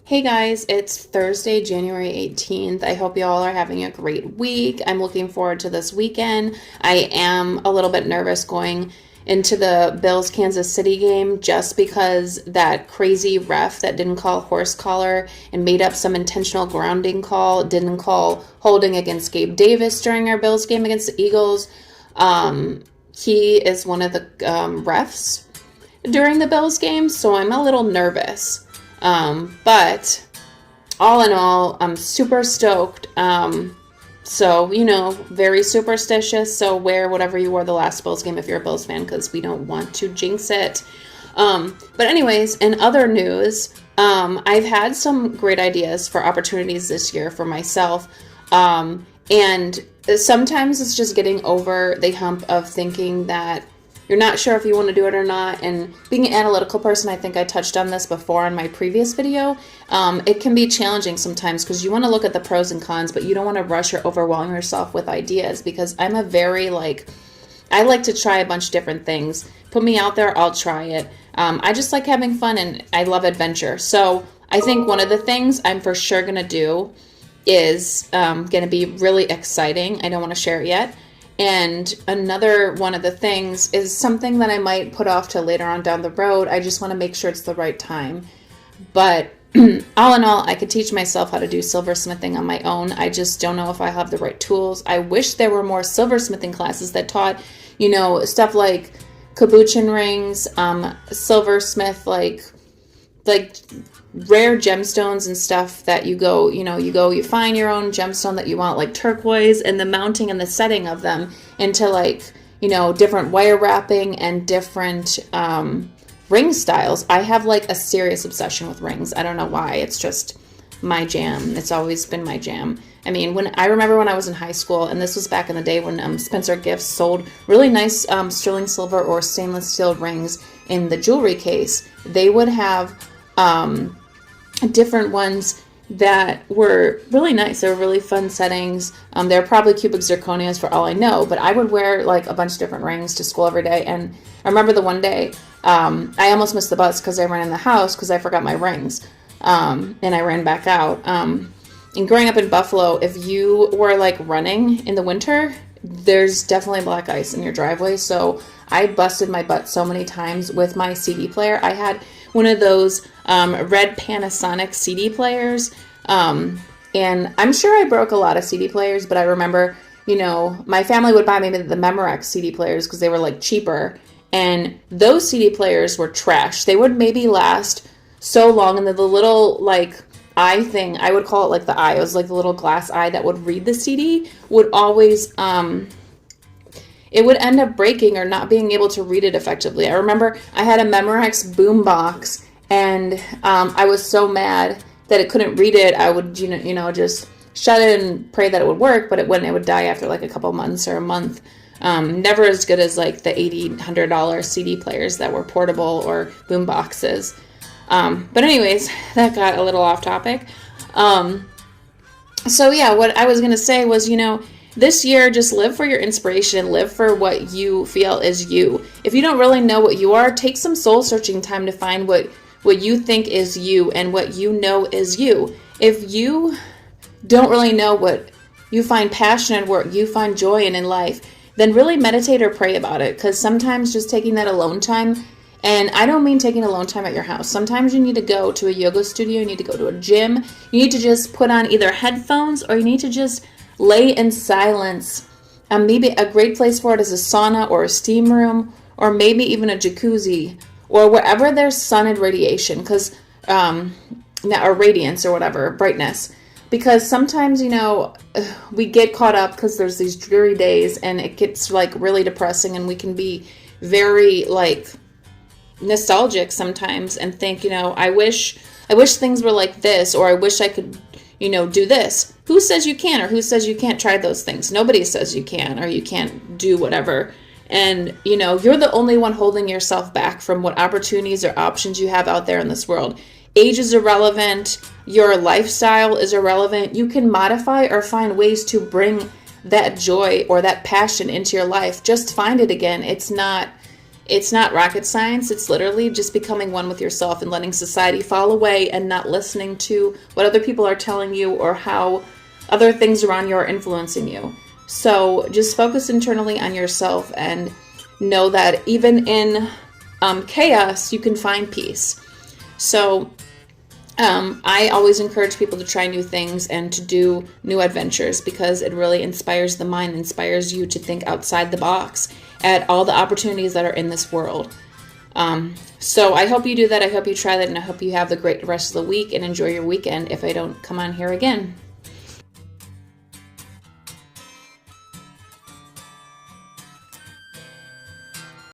Hey guys, it's Thursday, January 18th. I hope you all are having a great week. I'm looking forward to this weekend. I am a little bit nervous going into the Bills Kansas City game just because that crazy ref that didn't call horse collar and made up some intentional grounding call, didn't call holding against Gabe Davis during our Bills game against the Eagles. He is one of the refs during the Bills game, so I'm a little nervous. But all in all, I'm super stoked. So, very superstitious. So wear whatever you wore the last Bills game if you're a Bills fan, because we don't want to jinx it. But anyways, in other news, I've had some great ideas for opportunities this year for myself. And sometimes it's just getting over the hump of thinking that you're not sure if you want to do it or not. And being an analytical person, I think I touched on this before in my previous video. It can be challenging sometimes because you want to look at the pros and cons, but you don't want to rush or overwhelm yourself with ideas, because I'm a very I like to try a bunch of different things. Put me out there, I'll try it. I just like having fun and I love adventure. So I think one of the things I'm for sure going to do is going to be really exciting. I don't want to share it yet. And another one of the things is something that I might put off till later on down the road. I just want to make sure it's the right time. But all in all, I could teach myself how to do silversmithing on my own. I just don't know if I have the right tools. I wish there were more silversmithing classes that taught, stuff like caboochin rings, silversmith, like rare gemstones and stuff that you find your own gemstone that you want, like turquoise, and the mounting and the setting of them into different wire wrapping and different ring styles. I have a serious obsession with rings. I don't know why. It's just my jam. It's always been my jam. I mean, when I was in high school, and this was back in the day when Spencer Gifts sold really nice sterling silver or stainless steel rings in the jewelry case, they would have different ones that were really nice. They were really fun settings. They're probably cubic zirconias for all I know, but I would wear a bunch of different rings to school every day. And I remember the one day I almost missed the bus because I ran in the house because I forgot my rings, and I ran back out. And growing up in Buffalo, if you were running in the winter, there's definitely black ice in your driveway. So I busted my butt so many times with my CD player. I had one of those red Panasonic CD players, and I'm sure I broke a lot of CD players, but I remember, my family would buy me the Memorex CD players because they were cheaper, and those CD players were trash. They would maybe last so long, and the little eye thing, I would call it the eye, it was the little glass eye that would read the CD, would always it would end up breaking or not being able to read it effectively. I remember I had a Memorex boombox, and I was so mad that it couldn't read it. I would, just shut it and pray that it would work, but it wouldn't. It would die after a couple months or a month. Never as good as the $80-$100 CD players that were portable or boomboxes. But anyways, that got a little off topic. So yeah, what I was going to say was, this year, just live for your inspiration, live for what you feel is you. If you don't really know what you are, take some soul searching time to find what you think is you and what you know is you. If you don't really know what you find passion in, what you find joy in life, then really meditate or pray about it, because sometimes just taking that alone time, and I don't mean taking alone time at your house. Sometimes you need to go to a yoga studio, you need to go to a gym, you need to just put on either headphones or you need to just lay in silence. Maybe a great place for it is a sauna or a steam room, or maybe even a jacuzzi, or wherever there's sun and radiation, or radiance or whatever, brightness. Because sometimes, we get caught up because there's these dreary days and it gets really depressing, and we can be very nostalgic sometimes and think, I wish things were like this, or I wish I could do this. Who says you can, or who says you can't try those things? Nobody says you can, or you can't do whatever. And, you're the only one holding yourself back from what opportunities or options you have out there in this world. Age is irrelevant. Your lifestyle is irrelevant. You can modify or find ways to bring that joy or that passion into your life. Just find it again. It's not It's not rocket science. It's literally just becoming one with yourself and letting society fall away and not listening to what other people are telling you or how other things around you are influencing you. So just focus internally on yourself and know that even in chaos, you can find peace. So I always encourage people to try new things and to do new adventures because it really inspires the mind, inspires you to think outside the box at all the opportunities that are in this world. So I hope you do that. I hope you try that, and I hope you have the great rest of the week and enjoy your weekend if I don't come on here again.